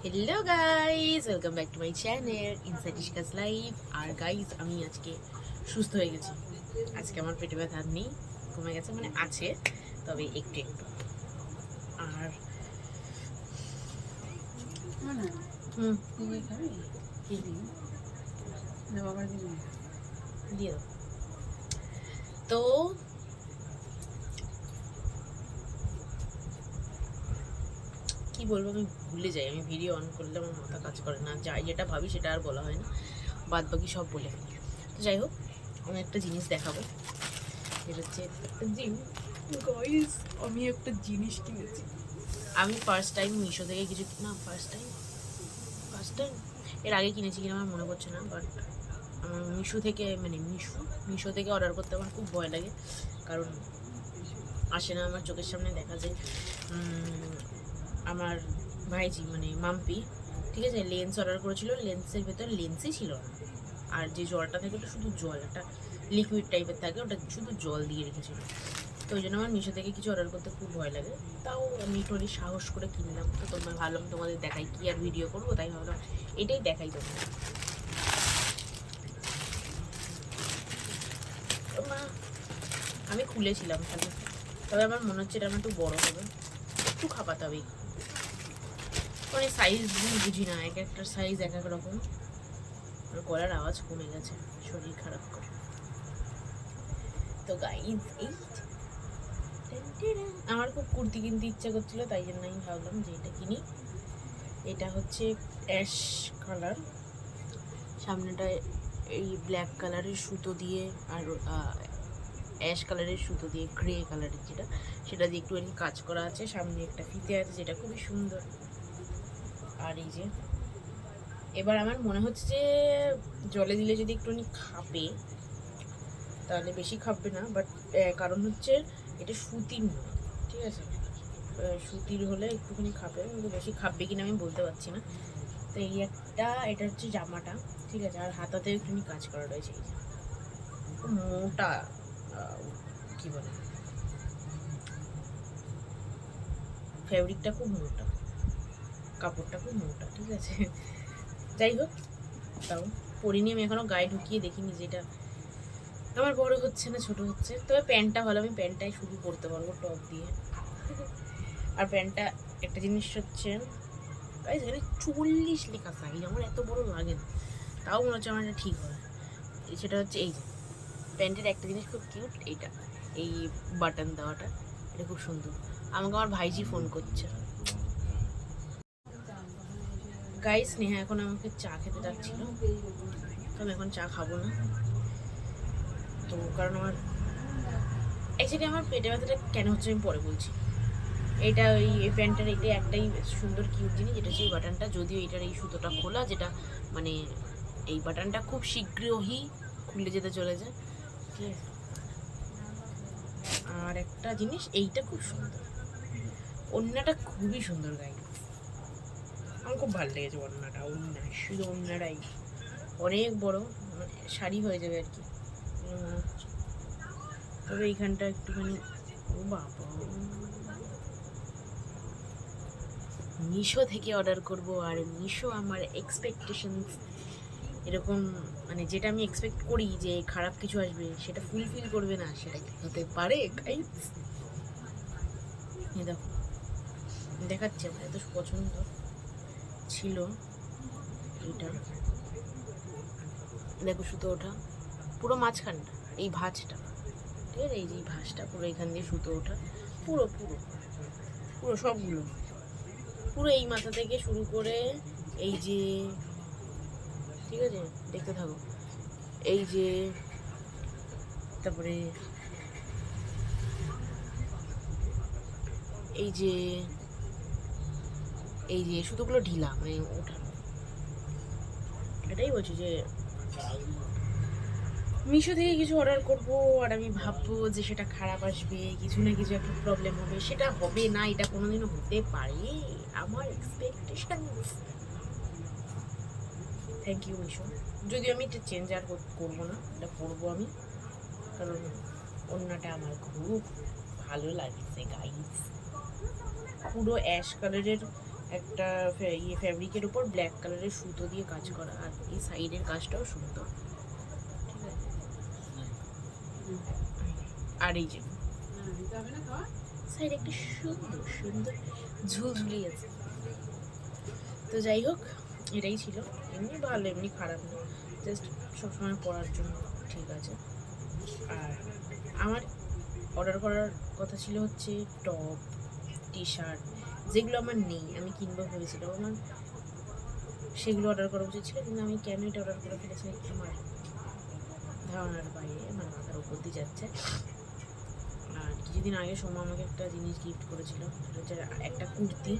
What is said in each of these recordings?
Hello guys, welcome back to my channel inside Ishka's life. আর guys, আমি আজকে সুস্থ হয়ে গেছি। আজকে আমার পেটে ব্যথা আর নেই, কমে গেছে, মানে আছে, তবে একটু একটু। আর হুম দিয়ে দাও। তো কি বলবো, আমি ভুলে যাই। আমি ভিডিও অন করলে আমার মাথা কাজ করে না, যাই যেটা ভাবি সেটা আর বলা হয় না, বাদ বাকি সব বলে ফেলি। তো যাই হোক, আমি একটা জিনিস দেখাবো। এটা হচ্ছে গাইস, আমি একটা জিনিস কিনেছি। আমি ফার্স্ট টাইম মিশো থেকে কিছু, না ফার্স্ট টাইম এর আগে কিনেছি কিনা আমার মনে পড়ছে না, বাট আমার মিশো থেকে, মানে মিশো থেকে অর্ডার করতে আমার খুব ভয় লাগে, কারণ আসে না আমার চোখের সামনে। দেখা যায় আমার ভাইজি, মানে মাম্পি, ঠিক আছে, লেন্স অর্ডার করেছিল, লেন্সের ভেতর লেন্সই ছিল না। আর যে জলটা থাকে ওটা শুধু জল, একটা লিকুইড টাইপের থাকে, ওটা শুধু জল দিয়ে রেখেছিল। তো ওই জন্য আমার মিশো থেকে কিছু অর্ডার করতে খুব ভয় লাগে। তাও আমি একটু সাহস করে কিনলাম। তো তোমরা ভাবলাম তোমাদের দেখাই, কি আর ভিডিও করবো, তাই ভাবলাম এটাই দেখাই তোমাদের। আমি খুলেছিলাম খালি, তবে আমার মনে হচ্ছে এটা আমার একটু বড় হবে, একটু খাপাতে হবে। মানে সাইজ বুঝি না, এক একটা সাইজ এক এক রকম। গলার আওয়াজ কমে গেছে, শরীর খারাপ করে। তো গাইজ, এই আমার খুব কুর্তি কিনতে ইচ্ছা করছিল, তাই জন্য আমি ভাবলাম যে এটা কিনি। এটা হচ্ছে অ্যাশ কালার, সামনেটায় এই ব্ল্যাক কালারের সুতো দিয়ে, আর অ্যাশ কালারের সুতো দিয়ে, গ্রে কালারের যেটা, সেটা দিয়ে একটুখানি কাজ করা আছে। সামনে একটা ফিতে আছে যেটা খুবই সুন্দর। আর এই যে, এবার আমার মনে হচ্ছে যে জলে দিলে যদি একটুখানি খাবে, তাহলে বেশি খাবে না, বাট কারণ হচ্ছে এটা সুতির নয়, ঠিক আছে। সুতির হলে একটুখানি খাবে, কিন্তু বেশি খাবে কিনা আমি বলতে পারছি না। তো এই একটা, এটা হচ্ছে জামাটা, ঠিক আছে। আর হাতাতেও একটুখানি কাজ করা রয়েছে। এই যে মোটা, কি বলে, ফেব্রিকটা খুব মোটা, কাপড়টা খুব মোটা, ঠিক আছে। যাই হোক, তাও পরিনি, আমি এখনো গায়ে ঢুকিয়ে দেখিনি যে এটা আমার বড় হচ্ছে না ছোট হচ্ছে। তবে প্যান্টটা ভালো, আমি প্যান্টটাই শুধু পরতে পারবো টপ দিয়ে। আর প্যান্টটা একটা জিনিস হচ্ছে, গাইস, এখানে 40 লেখা সাইজ, আমার এত বড় লাগে না, তাও মনে হচ্ছে আমার এটা ঠিক হবে। সেটা হচ্ছে এই যে প্যান্টের একটা জিনিস খুব কিউট, এইটা, এই বাটন দেওয়াটা, এটা খুব সুন্দর। আমাকে আমার ভাইজি ফোন করছে। গাইস, স্নেহা এখন আমাকে চা খেতে ডাকছিল, আমি এখন চা খাবো না। তো কারণ আমার অ্যাকচুয়ালি আমার পেটে ব্যথাটা কেন হচ্ছে আমি পরে বলছি। এটা ওই এই প্যান্টটার এটা একটাই সুন্দর কিউট জিনিস, যেটা হচ্ছে এই বাটনটা। যদিও এটার এই সুতোটা খোলা, যেটা মানে এই বাটনটা খুব শীঘ্রই খুলে যেতে চলে যায়, ঠিক আছে। আর একটা জিনিস, এইটা খুব সুন্দর, ওড়নাটা খুবই সুন্দর গাই, আমার খুব ভালো লেগেছে ওড়নাটা। ওড়না, শুধু ওড়নাটাই অনেক বড়, মানে শাড়ি হয়ে যাবে আর কি মনে হচ্ছে। তবে এইখানটা একটুখানি, ও বাবা, মিশো থেকে অর্ডার করব। আর মিশো আমার এক্সপেকটেশনস এরকম, মানে যেটা আমি এক্সপেক্ট করি যে খারাপ কিছু আসবে, সেটা ফুলফিল করবে না, সেটা কি হতে পারে গাইস? এই দেখো, দেখাচ্ছি, আমার এত পছন্দ ছিল এটা। দেখো সুতো ওঠা পুরো মাঝখানটা, এই ভাঁজটা, ঠিক আছে, এই যে ভাঁজটা পুরো এখান দিয়ে সুতো ওঠা, পুরো পুরো পুরো সবগুলো, পুরো এই মাথা থেকে শুরু করে এই যে, ঠিক আছে, দেখতে থাকো, এই যে, তারপরে এই যে, এই যে সুতোগুলো ঢিলা, মানে ওঠানো। এটাই বলছি যে মিশো থেকে কিছু অর্ডার করবো, আর আমি ভাববো যে সেটা খারাপ আসবে, কিছু না কিছু একটা প্রবলেম হবে। সেটা হবে না, এটা কোনোদিনও হতে পারে, আমার এক্সপেকটেশন। Thank you Meesho. যদিও আমি এটা চেঞ্জ আর করবো না, এটা করবো আমি, কারণ অন্যটা আমার খুব ভালো লাগছে গাইস। পুরো অ্যাশ কালারের একটা ফ্যাব্রিকের উপর ব্ল্যাক কালারের সুতো দিয়ে কাজ করা, আর এই সাইডের কাজটাও সুন্দর, ঠিক আছে। আর এই যে সাইডে একটা সুন্দর সুন্দর ঝুলঝুলি আছে। তো যাই হোক, এটাই ছিল। এমনি ভালো, এমনি খারাপ না, জাস্ট সবসময় পরার জন্য ঠিক আছে। আর আমার অর্ডার করার কথা ছিল হচ্ছে টপ, টি শার্ট, যেগুলো আমার নেই, আমি কিনবো ভেবেছিলাম, আমার সেগুলো অর্ডার করা উচিত ছিল, কিন্তু আমি কেন এটা অর্ডার করে ফেলেছি আমার ধারণার বাইরে, মানে মাথার উপর দিয়ে যাচ্ছে। আর কিছুদিন আগে সোমা আমাকে একটা জিনিস গিফট করেছিল, সেটা হচ্ছে একটা কুর্তি,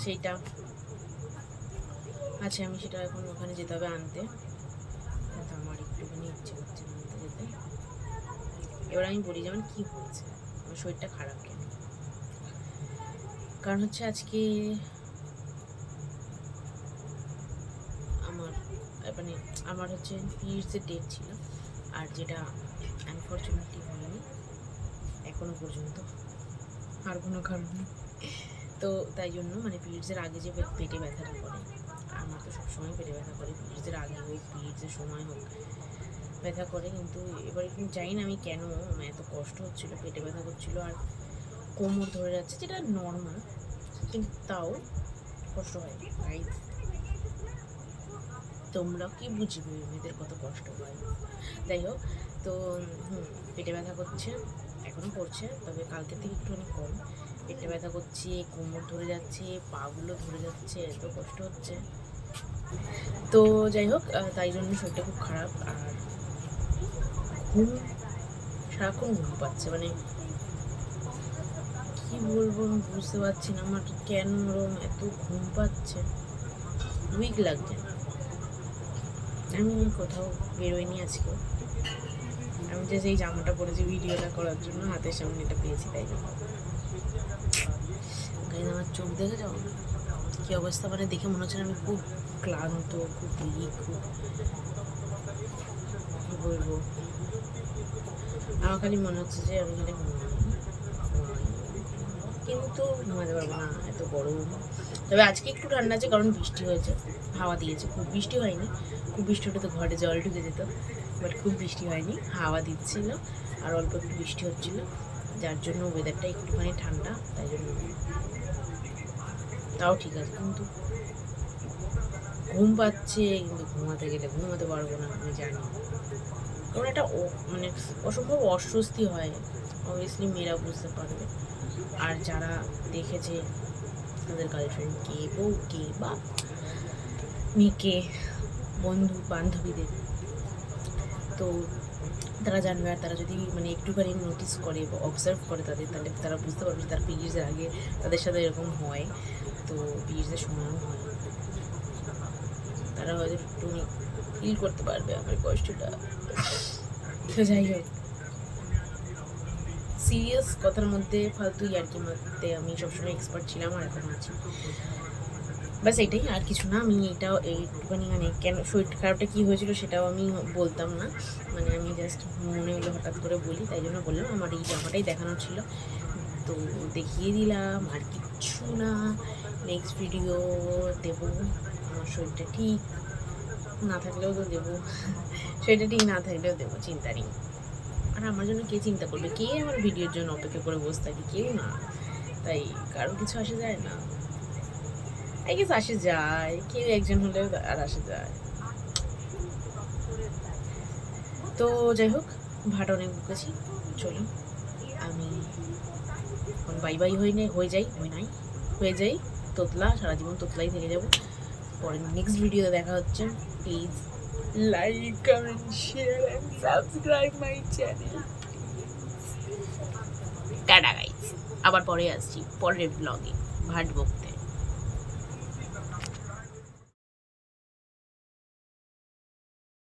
সেইটা আছে, আমি সেটা এখন ওখানে যেতে হবে আনতে, কিন্তু আমার একটুখানি ইচ্ছে করছে আনতে যেতে। এবার আমি বলি যেমন কী হয়েছে, আমার শরীরটা খারাপ কেন, কারণ হচ্ছে আজকে আমার হচ্ছে পিরিয়ডসের ডেট ছিল, আর যেটা আনফর্চুনেটলি হয়নি এখনো পর্যন্ত, আর কোনো কারণে। তো তাই জন্য মানে পিরিয়ডসের আগে যে পেটে ব্যথাটা করে, আমার তো সবসময় পেটে ব্যথা করে, পিরিয়ডসের আগে হোক পিরিয়ডসের সময় হোক ব্যথা করে, কিন্তু এবার জানি না আমি কেন এত কষ্ট হচ্ছিলো, পেটে ব্যথা করছিলো আর কোমর ধরে যাচ্ছে, যেটা নর্মাল, কিন্তু তাও কষ্ট হয়। গাইজ, তোমরা কি বুঝবে মেয়েদের কত কষ্ট হয়। যাই হোক, তো পেটে ব্যথা করছে, এখনও করছে, তবে কালকের থেকে একটুখানি কম। পেটে ব্যথা করছে, কোমর ধরে যাচ্ছে, পাগুলো ধরে যাচ্ছে, এত কষ্ট হচ্ছে। তো যাই হোক, তাই জন্য শরীরটা খুব খারাপ, আর ঘুম, সারাক্ষণ ঘুম পাচ্ছে, মানে কি বলবো আমি বুঝতে পারছি না আমার কেন ওরম এত ঘুম পাচ্ছে, উইক লাগছে। আমি কোথাও বেরোয়নি আজকে, আমি যে সেই জামাটা পরেছি ভিডিওটা করার জন্য, হাতের সামনে এটা পেয়েছি, তাই জন্য। আমার চোখ দেখে যাও কি অবস্থা, মানে দেখে মনে হচ্ছে আমি খুব ক্লান্ত, খুব উইক, খুব কী বলবো, আমার খালি মনে হচ্ছে যে আমি খালি কিন্তু ঘুমাতে পারবো না, এত গরম। তবে আজকে একটু ঠান্ডা আছে, কারণ বৃষ্টি হয়েছে, হাওয়া দিয়েছে, খুব বৃষ্টি হয়নি, খুব বৃষ্টি হলে তো ঘরে জল ঢুকে যেত, বাট খুব বৃষ্টি হয়নি, হাওয়া দিচ্ছিল আর অল্প একটু বৃষ্টি হচ্ছিল, যার জন্য ওয়েদারটা একটুখানি ঠান্ডা, তাই জন্য তাও ঠিক আছে। কিন্তু ঘুম পাচ্ছে, কিন্তু ঘুমাতে গেলে ঘুমাতে পারবো না, আমি জানি, কারণ একটা মানে অসম্ভব অস্বস্তি হয়, অবভিয়াসলি মেয়েরা বুঝতে পারবে, আর যারা দেখেছে তাদের গার্লফ্রেন্ডকে, বউকে বা মেয়েকে, বন্ধু বান্ধবীদের, তো তারা জানবে, আর তারা যদি মানে একটুখানি নোটিস করে বা অবজার্ভ করে তাদের, তাহলে তারা বুঝতে পারবে যে তার পিরিয়ডসের আগে তাদের সাথে এরকম হয়, তো পিরিয়ডসের সময়ও হয়, তারা হয়তো একটু ফিল করতে পারবে আমার কষ্টটা। তো যাই হোক, সিরিয়াস কথার মধ্যে ফালতু ইয়ার্কি মারতে আমি সবসময় এক্সপার্ট ছিলাম, আর এখন আছি, বাস এটাই, আর কিছু না। আমি এটাও একটুখানি মানে কেন শরীর খারাপটা কী হয়েছিল সেটাও আমি বলতাম না, মানে আমি জাস্ট মনে হলো হঠাৎ করে বলি, তাই জন্য বললাম। আমার এই জামাটাই দেখানোর ছিল, তো দেখিয়ে দিলাম, আর কিচ্ছু না। নেক্সট ভিডিও দেবো, আমার শরীরটা ঠিক না থাকলেও তো দেবো, শরীরটা ঠিক না থাকলেও দেবো, চিন্তা নেই। আর আমার জন্য কে চিন্তা করবে, কে আমার ভিডিওর জন্য অপেক্ষা করে বসে থাকে, কেউ না, তাই কারো কিছু আসে যায় না, আই গেস আসে যায়, কেউ একজন হলেও আর আসে যায়। তো যাই হোক, ভাট অনেক বকেছি, চলুন আমি এখন বাই বাই হয়ে যাই তোতলা, সারা জীবন তোতলাই থেকে যাবো। পরে নেক্সট ভিডিওতে দেখা হচ্ছে, please like, comment, share and subscribe my channel. Tata guys, আবার পরে আসছি পরের ব্লগে ভাট বকতে।